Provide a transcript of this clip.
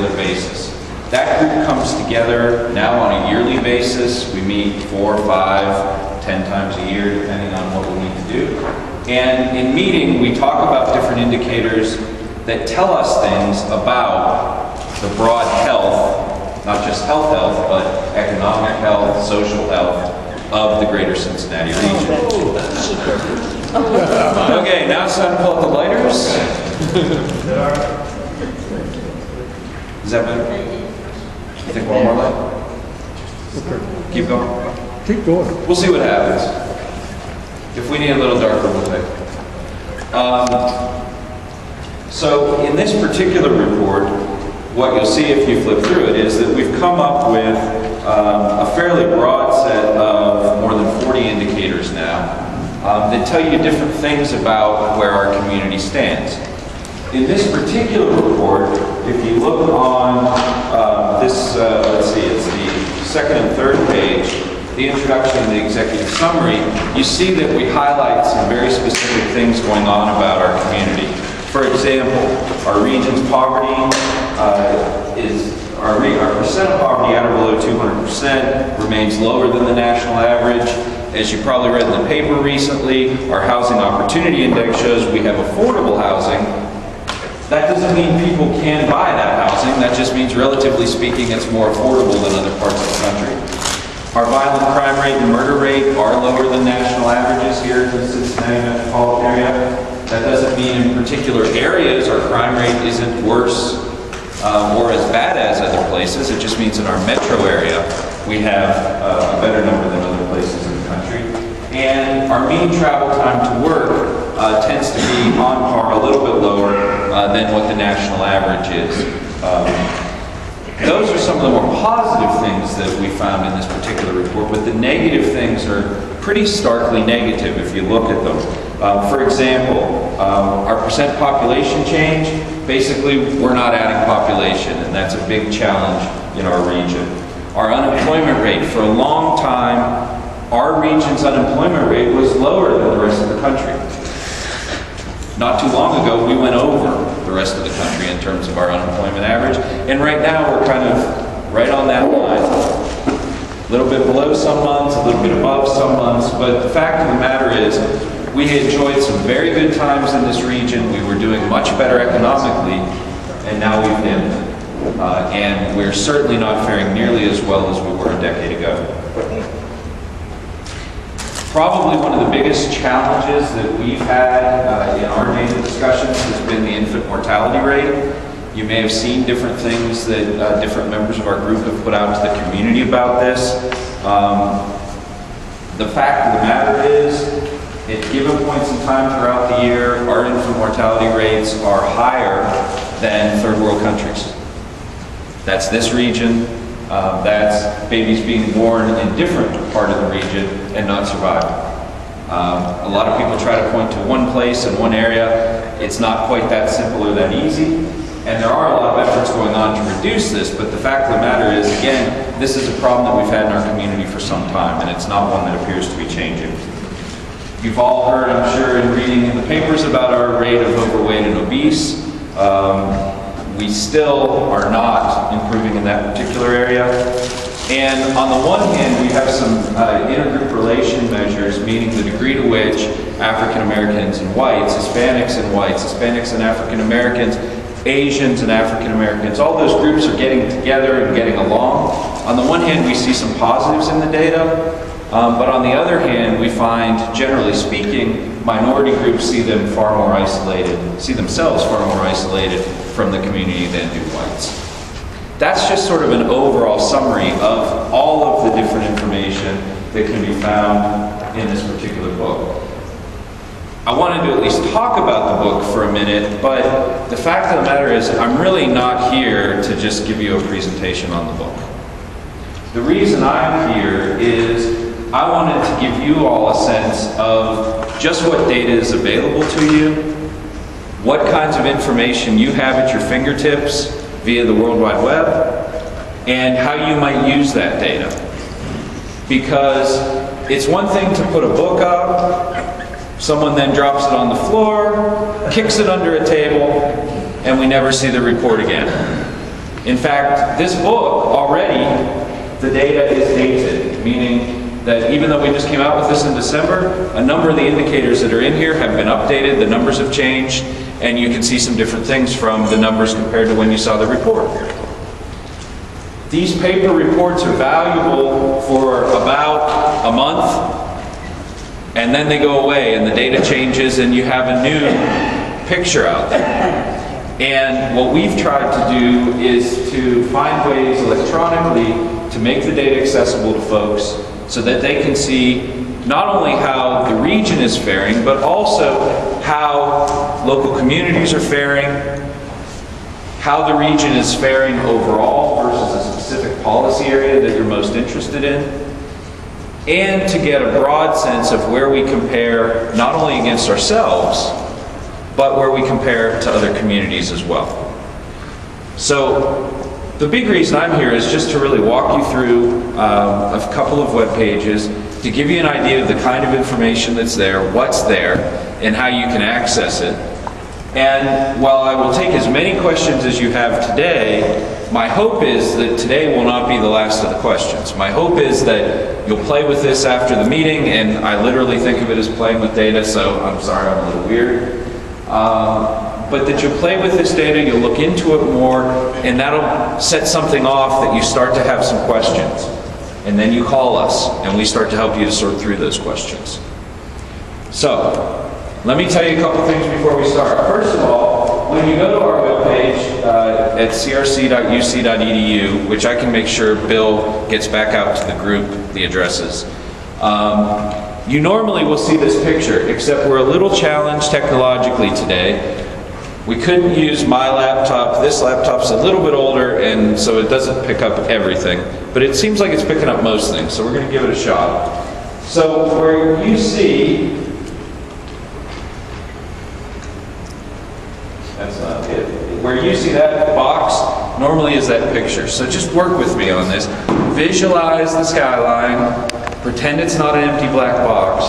regular basis. That group comes together now on a yearly basis. We meet 4, 5, 10 times a year, depending on what we need to do. And in meeting, we talk about different indicators that tell us things about the broad health, not just health, but economic health, social health of the Greater Cincinnati region. Okay, now it's time to pull up the lighters. Is that better? You think one more light? Okay. Keep going? Keep going. We'll see what happens. If we need a little darker, we'll take it. So in this particular report, what you'll see if you flip through it is that we've come up with a fairly broad set of more than 40 indicators now that tell you different things about where our community stands. In this particular report, if you look on let's see, it's the second and third page, the introduction and the executive summary, you see that we highlight some very specific things going on about our community. For example, our region's poverty our percent of poverty at or below 200% remains lower than the national average. As you probably read in the paper recently, our Housing Opportunity Index shows we have affordable housing. That doesn't mean people can buy that housing. That just means, relatively speaking, it's more affordable than other parts of the country. Our violent crime rate and murder rate are lower than national averages here in the Cincinnati metropolitan area. That doesn't mean in particular areas our crime rate isn't worse or as bad as other places. It just means in our metro area we have a better number than other places in the country. And our mean travel time to work tends to be on par, a little bit lower than what the national average is. Those are some of the more positive things that we found in this particular report, but the negative things are pretty starkly negative if you look at them. For example, our percent population change, basically we're not adding population, and that's a big challenge in our region. Our unemployment rate, for a long time, our region's unemployment rate was lower than the rest of the country. Not too long ago, we went over the rest of the country in terms of our unemployment average, and right now we're kind of right on that line. A little bit below some months, a little bit above some months, but the fact of the matter is we enjoyed some very good times in this region. We were doing much better economically, and now we've dimmed. And we're certainly not faring nearly as well as we were a decade ago. Probably one of the biggest challenges that we've had in our data discussions has been the infant mortality rate. You may have seen different things that different members of our group have put out to the community about this. The fact of the matter is, at given points in time throughout the year, our infant mortality rates are higher than third world countries. That's this region. That's babies being born in different part of the region and not surviving. A lot of people try to point to one place and one area. It's not quite that simple or that easy. And there are a lot of efforts going on to reduce this, but the fact of the matter is, again, this is a problem that we've had in our community for some time, and it's not one that appears to be changing. You've all heard, I'm sure, in reading in the papers about our rate of overweight and obese. We still are not improving in that particular area. And on the one hand, we have some intergroup relation measures, meaning the degree to which African Americans and whites, Hispanics and whites, Hispanics and African Americans, Asians and African Americans, all those groups are getting together and getting along. On the one hand, we see some positives in the data, but on the other hand, we find, generally speaking, minority groups see themselves far more isolated from the community than do whites. That's just sort of an overall summary of all of the different information that can be found in this particular book. I wanted to at least talk about the book for a minute, but the fact of the matter is I'm really not here to just give you a presentation on the book. The reason I'm here is I wanted to give you all a sense of just what data is available to you, what kinds of information you have at your fingertips via the World Wide Web, and how you might use that data. Because it's one thing to put a book up, someone then drops it on the floor, kicks it under a table, and we never see the report again. In fact, this book already, the data is dated, meaning that even though we just came out with this in December, a number of the indicators that are in here have been updated, the numbers have changed, and you can see some different things from the numbers compared to when you saw the report. These paper reports are valuable for about a month, and then they go away and the data changes and you have a new picture out there. And what we've tried to do is to find ways electronically to make the data accessible to folks so that they can see not only how the region is faring, but also how local communities are faring, how the region is faring overall versus a specific policy area that you're most interested in, and to get a broad sense of where we compare not only against ourselves, but where we compare to other communities as well. So the big reason I'm here is just to really walk you through a couple of web pages to give you an idea of the kind of information that's there, what's there, and how you can access it. And while I will take as many questions as you have today, my hope is that today will not be the last of the questions. My hope is that you'll play with this after the meeting, and I literally think of it as playing with data, so I'm sorry I'm a little weird. But that you'll play with this data, you'll look into it more, and that'll set something off that you start to have some questions. And then you call us, and we start to help you to sort through those questions. So, let me tell you a couple things before we start. First of all, when you go to our webpage at crc.uc.edu, which I can make sure Bill gets back out to the group, the addresses, you normally will see this picture, except we're a little challenged technologically today. We couldn't use my laptop. This laptop's a little bit older, and so it doesn't pick up everything. But it seems like it's picking up most things, so we're going to give it a shot. So where you see, that's not it. Where you see that box normally is that picture. So just work with me on this. Visualize the skyline. Pretend it's not an empty black box.